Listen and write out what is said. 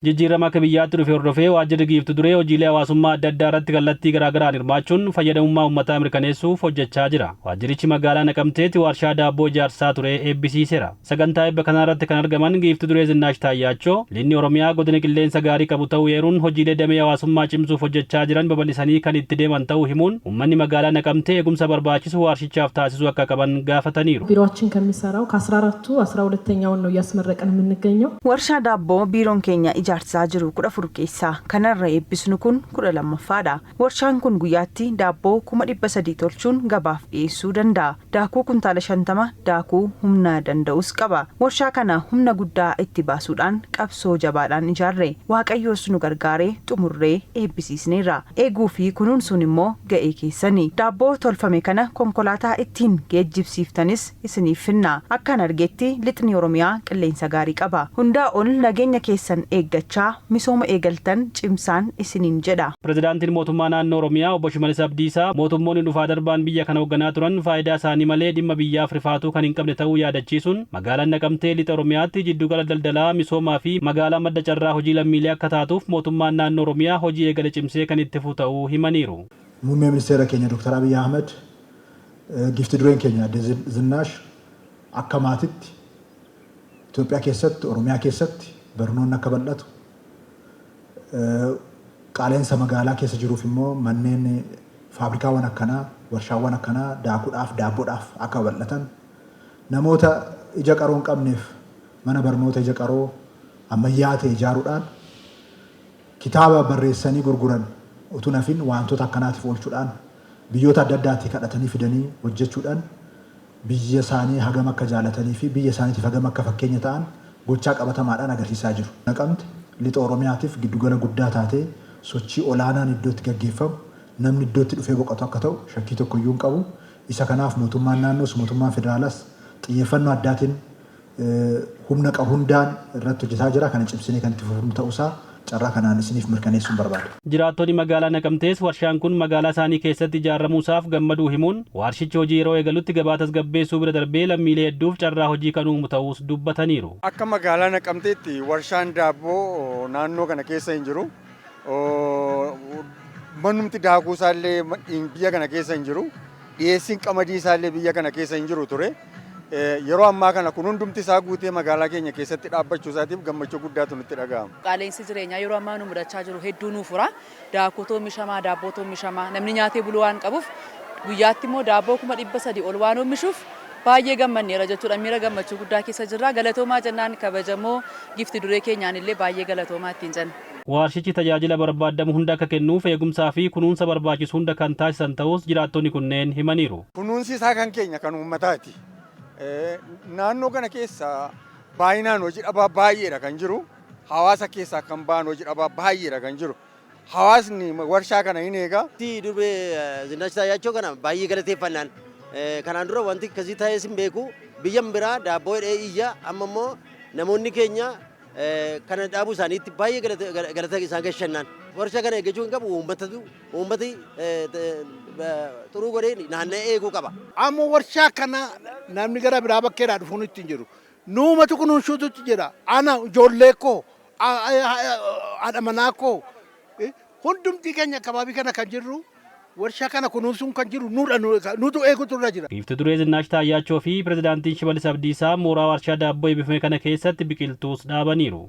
Jijjiirama akka biyyaatti dhufe hordofee waajjirri giiftu duree hojiilee hawaasummaa adda addaa irratti kallattii garaa garaan hirmaachuun fayyadamummaa uummataa mirkaneessuuf hojjechaa jira. Waajjirichi magaalaa Naqamteetti warshaa daabboo ijaarsaa ture eebbisiiseera. Sagantaa eebba kana irratti kan argaman giiftu duree Zinnaash Taayyaachoo linni Oromiyaa godina qilleensa gaarii qabu ta'uu eeruun hojiilee damee hawaasummaa cimsuuf hojjechaa jiran babal'isanii kan itti deeman ta'uu himuun uummanni magaalaa Naqamtee eegumsa barbaachisu warshichaaf taasisuu akka qaban gaafataniiru. ቢሮአችን ከሚሰራው ከ14ቱ 12ኛውን ነው እያስመረቀን የምንገኘው። ወርሻ ዳቦ ቢሮን ኬኛ ijaarsaa jiru 14 keessaa kanarra eebbisnu kun 12ffaadha. Warshaan kun guyyaatti daabboo 300 tolchuun gabaaf dhiyeessuu danda'a. Daakuu kuntaala 50 daakuu humna danda'us qaba. Warshaa kana humna guddaa itti baasuudhaan qabsoo jabaadhaan ijaarre. Waaqayyoos nu gargaaree xumurree eebbisiisneerra. Eeguu fi kunuunsuun immoo ga'ee keessani. Daabboo tolfame kana konkolaataa ittiin geejjibsiiftanis isiniif finna. Akkan argetti lixni Oromiyaa qilleensa gaarii qaba. Hundaa ol nageenya keessan eeggachaa misooma eegaltan cimsaan isiniin jedha. Pirezidaantiin mootummaa naannoo Oromiyaa obbo Shimallis Abdiisaa mootummoonni dhufaa darbaan biyya kana hoogganaa turan faayidaa isaanii malee dhimma biyyaaf rifaatuu kan hin qabne ta'uu yaadachiisuun magaalaan Naqamtee lixa Oromiyaatti jiddugala daldalaa misoomaa fi magaalaa madda carraa hojii lammiilee akka taatuuf mootummaan naannoo Oromiyaa hojii eegale cimsee kan itti fufu ta'uu himaniiru. Muummee ministeera keenya Dr. Abiy Ahmed giifti dureen keenya Zinnaash akka maatitti Itoophiyaa keessatti Oromiyaa keessatti barnoonni akka bal'atu qaaleensa magaalaa keessa jiruuf immoo manneen faabrikaawwan akkanaa warshaawwan akkanaa daakuudhaaf daabboodhaaf akka bal'atan namoota ija qaroo hin qabneef mana barnoota ija qaroo ammayyaa ta'e ijaaruudhaan kitaaba barreessanii gurguran utuu nafin wantoota akkanaatiif oolchuudhaan biyyoota adda addaatti kadhatanii fidanii hojjechuudhaan biyya isaanii hagam akka jaalatanii fi biyya isaaniitiif hagam akka fakkeenya ta'an gochaa qabatamaadhaan agarsiisaa jiru. Naqamte lixa Oromiyaatiif giddugala guddaa taatee sochii olaanaan iddootti gaggeeffamu namni iddootti dhufee boqotu akka ta'u shakkii tokko iyyuu hin qabu. Isa kanaaf mootummaan naannoos mootummaan federaalaas xiyyeeffannoo addaatiin humna qabu hundaan irratti hojjetaa jira. Kana cimsinee kan itti fufnu ta'uusaa carraa kanaan isiniif mirkaneessuun barbaada. Jiraattonni magaalaa Naqamtees warshaan kun magaalaa isaanii keessatti ijaaramuusaaf gammaduu himuun warshichi hojii yeroo eegalutti gabaa tasgabbeessuu bira darbee lammiilee hedduuf carraa hojii kan uumu ta'uus dubbataniiru. Akka magaalaa Naqamteetti warshaan daabboo naannoo kana keessa hin jiru. Manumti daakuu isaallee biyya kana keessa hin jiru. Dhiyeessiin qamadii isaallee biyya kana keessa hin jiru ture. Yeroo ammaa kana kun hundumti isaa guutee magaalaa keenya keessatti dhaabbachuu isaatiif gammachuu guddaatu nutti dhaga'ama. Qaaleensi jireenyaa yeroo ammaa nu mudachaa jiru hedduu nuuf fura. Daakuutu oomishamaa, daabbootu oomishamaa. Namni nyaatee buluu waan qabuuf guyyaatti immoo daabboo 300 ol waan oomishuuf baay'ee gammanneera jechuudha. Miira gammachuu guddaa keessa jirra. Galatoomaa jennaan kabajamoo giifti duree keenyaan illee baay'ee galatoomaa ittiin jenna. Warshichi tajaajila barbaadamu hunda akka kennuuf eegumsaa fi kunuunsa barbaachisu hunda kan taasisan ta'us jiraattonni kunneen himaniiru. Kunuunsi isaa kan keenya kan uummataati. Naannoo kana keessa baay'inaan hojii dhabaa baay'eedha kan jiru. Hawaasa keessaa kan ba'an hojii dhabaa baay'eedha kan jiru. Hawaasni warshaa kana hin eega. Durbee Zinnaash Taayyaachoo kana baay'ee galateeffannaan kanaan dura wanti akkasii ta'ee sin beeku biyyan biraa daabboo hidhee iyya amma immoo namoonni keenya kana dhaabuu isaaniitti baay'ee galata isaan gashannaan. Warshaa kana eeggachuu hin qabu uummati xuruu godhee naanna'ee eeguu qaba. Amma warshaa kana namni gara biraa bakkeedhaa dhufuun itti hin jiru. Nuumatu kunuunsuutu jira. Ana ijoollee koo haadha manaa koo hundumti keenya akabaabii kana kan jirru warshaa kana kunuunsuun kan jiru nutu eegutu irra jira. Giifti duree Zinnaash Taayyaachoo fi pirezidaantiin Shimallis Abdiisaa mooraa warshaa daabboo eebbifame kana keessatti biqiltuus dhaabaniiru.